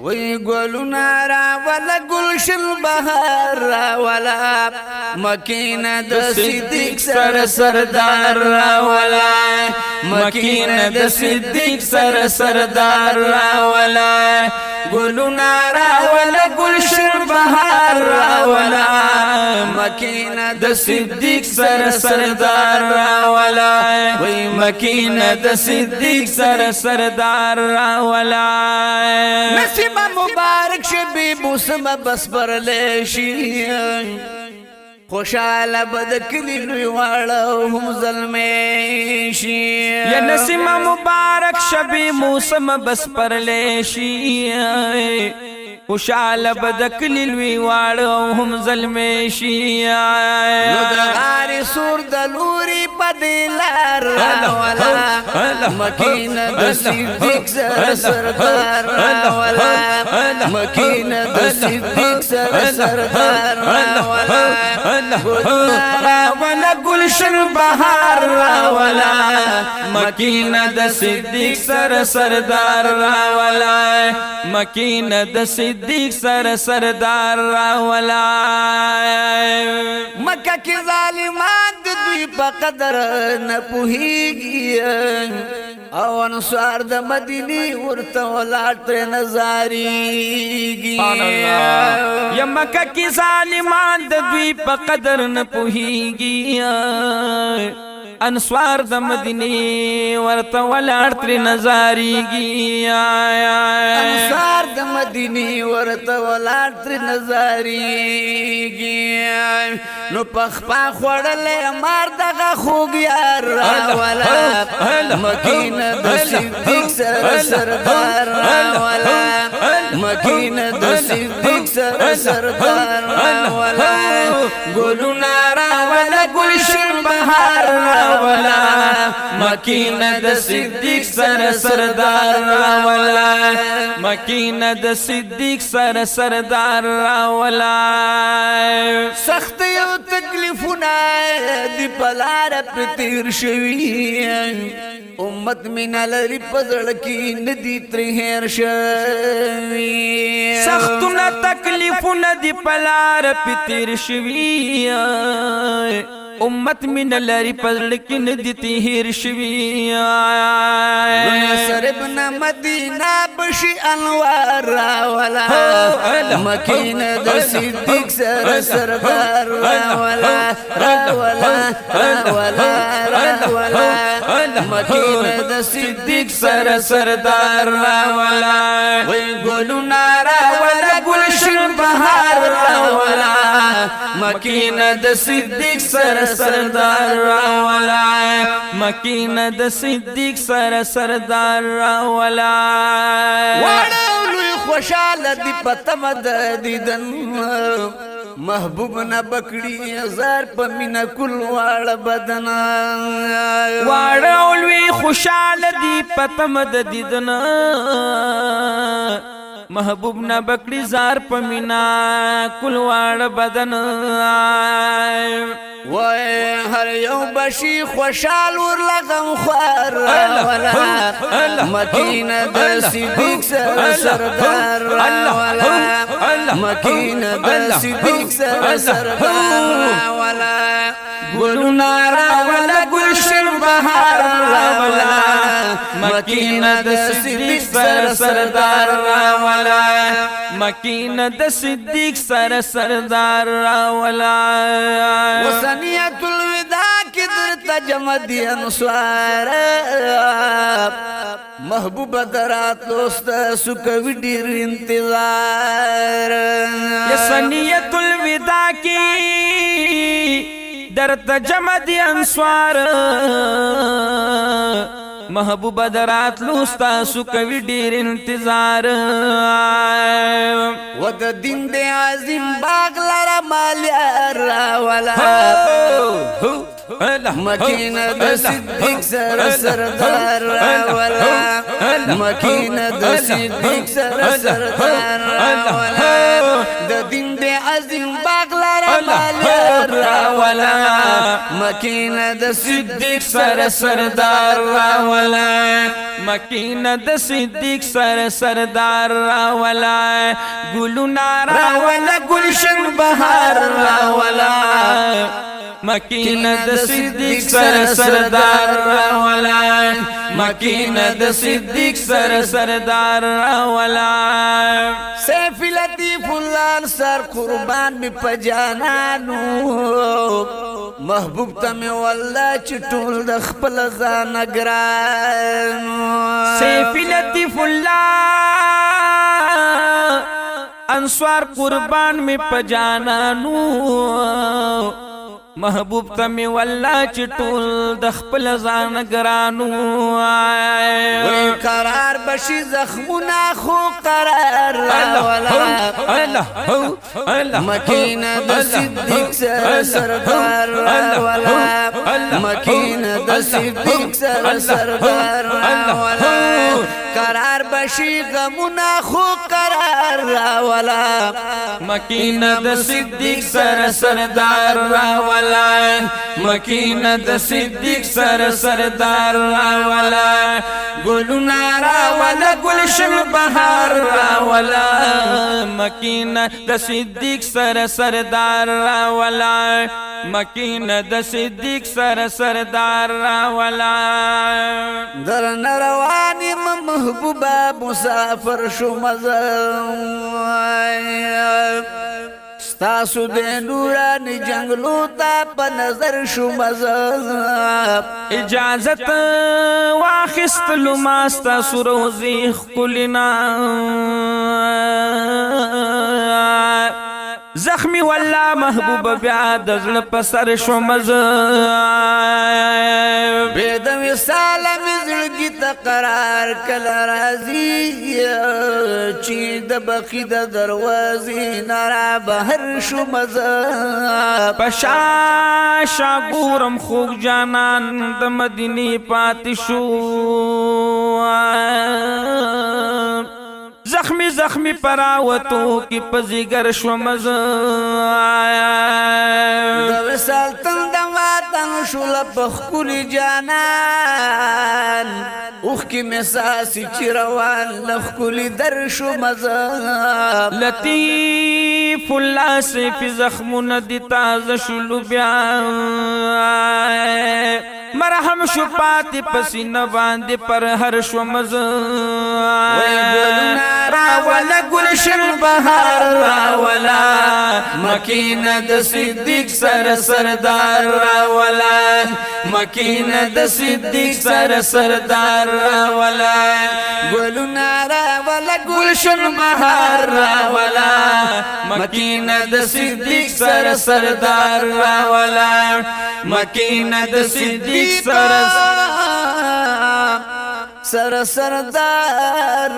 وی گلونا راولا گلشن بہار راولا مکین د صدیق سر سردار راولا مکین د صدیق سر سردار راولا گلونا راولا گلشن بہار راولا مکین د صدیق سر سردار راولا وی مکین د صدیق سر سردار راولا نصیب مبارک شبی موسم بس پر لیشی خوشحال بدکلی لوی واړه هم ظلمیشی یا نسیم مبارک شبی موسم بس پر لیشی خوشحال بدکلی لوی واړه هم ظلمیشی نو د غاری سور د لوري بدلار راولا مکین د صدیق سر سردار راولا مکین د صدیق سر سردار راولا گلشن بہار راولا مکین د صدیق سر سردار راولا مکین د صدیق سر سردار راولا مکہ کی ظالمان د دوی په قدر نه پوهیږي او انصار د مدینی ورته ولاړ تر نظاریږي یا مکہ کی ظالمان د دوی په قدر نه پوهیږي انصار د مدینه ورته ولاړ تر نظاریږي انصار د مدینه ورته ولاړ تر نظاریږي نو پخپا خړلې مار دغه خوګ یار راولا مکین د صدیق سر سردار راولا مکین د صدیق سر سردار راولا ګلونا راولا گلشن بہار راولا مکین د صدیق سر سردار راولا مکین د صدیق سر سردار راولا سخت یو تکلیفونه دی پلار پر تیر شوی امت مینا لري پزړ کی ندی تر هیر شوی سختونه تکلیفونه دی پلار پر تیر شوی امت من لری پزړ کې ندی تیر شوی سربن مدینہ بشی انوار راولا مکین د صدیق سر سردار راولا راولا راولا راولا مکین د صدیق سر سردار راولا وی گلونا راولا گلشن بہار راولا مکین د صدیق سر سردار راولا مکین د صدیق سر سردار راولا واړه لوی خوشاله دی پتم د دیدن محبوب نه بکړي زار په مینا کل واړه بدن واړه لوی خوشاله دی پتم د دیدن محبوب نه بکړي زار پمینا کل واړ بدن وای هر یو بشي خوشال ور لغم خوار ولا مکین د صدیق سر سردار ولا مکین د صدیق سر سردار ولا گلونا راولا گلشن بہار راولا مکین د صدیق سر سردار راولا مکین د صدیق سر سردار راولا وسنیت الوداع کی در تجمد انصار محبوب درات دوست سکوی ډیر انتظار سنیت الوداع کی در تجمد انصار محبوب درات لوستا سکوی ډیر انتظار و د دین د عظیم باغ لرا مالیار راولا مکین د صدیق سر سردار راولا مکین د صدیق سر سردار راولا د دین د عظیم باغ لرا مالیار راولا راولا مکینه د صدیق سر سردار راولا مکینه د صدیق سر سردار راولا ګلونا راولا گلشن بهار راولا مکینه د صدیق سر سردار راولا مکینه د صدیق سر سردار راولا سیف لطیف اللہ سر قربان می پجانانو محبوب تمی والله چټول د خپل ځان ګرانو سیف لطیف الله انصار قربان می پجانانو محبوب تمی والله چټول د خپل ځان ګرانو وی قرار بشي زخمونه خو قرار الله مکینه د صدیق سردار راولا مکینه د صدیق سردار راولا قرار بشي غمونه خو قرار راولا مکینه د صدیق سردار راولا مکینه د صدیق سردار راولا ګلونا راولا گلشن بهار راولا مکینه د صدیق سردار راولا مکینه د صدیق سردار راولا در نروانی محبوبا مسافر شو مزم ستاسو د نورانی جنگلو تا په نظر شو مزم اجازت واخستلو ما ستاسو روزی خلنا زخمی والله محبوب بیا د زړه په سر شو مزم بید وصال می زړګي ته قرار کله راځي چې د بخي د دروازې نارا بهر شو مزه پشا ګورم خوږ جانان د مدینه پاتې شو زخمی زخمی پراوتو کی پزیگر شو مزه د وصال تند وطن شو لبخکلی جانان اوخ کی مساسی چی روان لخکلی در شو مزه لطیف الله سے فی زخمون دی تازه شلو بیا مرحم شو پاتی پسینه باندې پر هر شو مزه راولا گلشن بهار راولا مکینه د صدیق سردار راولا مکینه د صدیق سردار راولا گلونا راولا گلشن بهار راولا مکینه د صدیق سردار راولا مکینه د صدیق سردار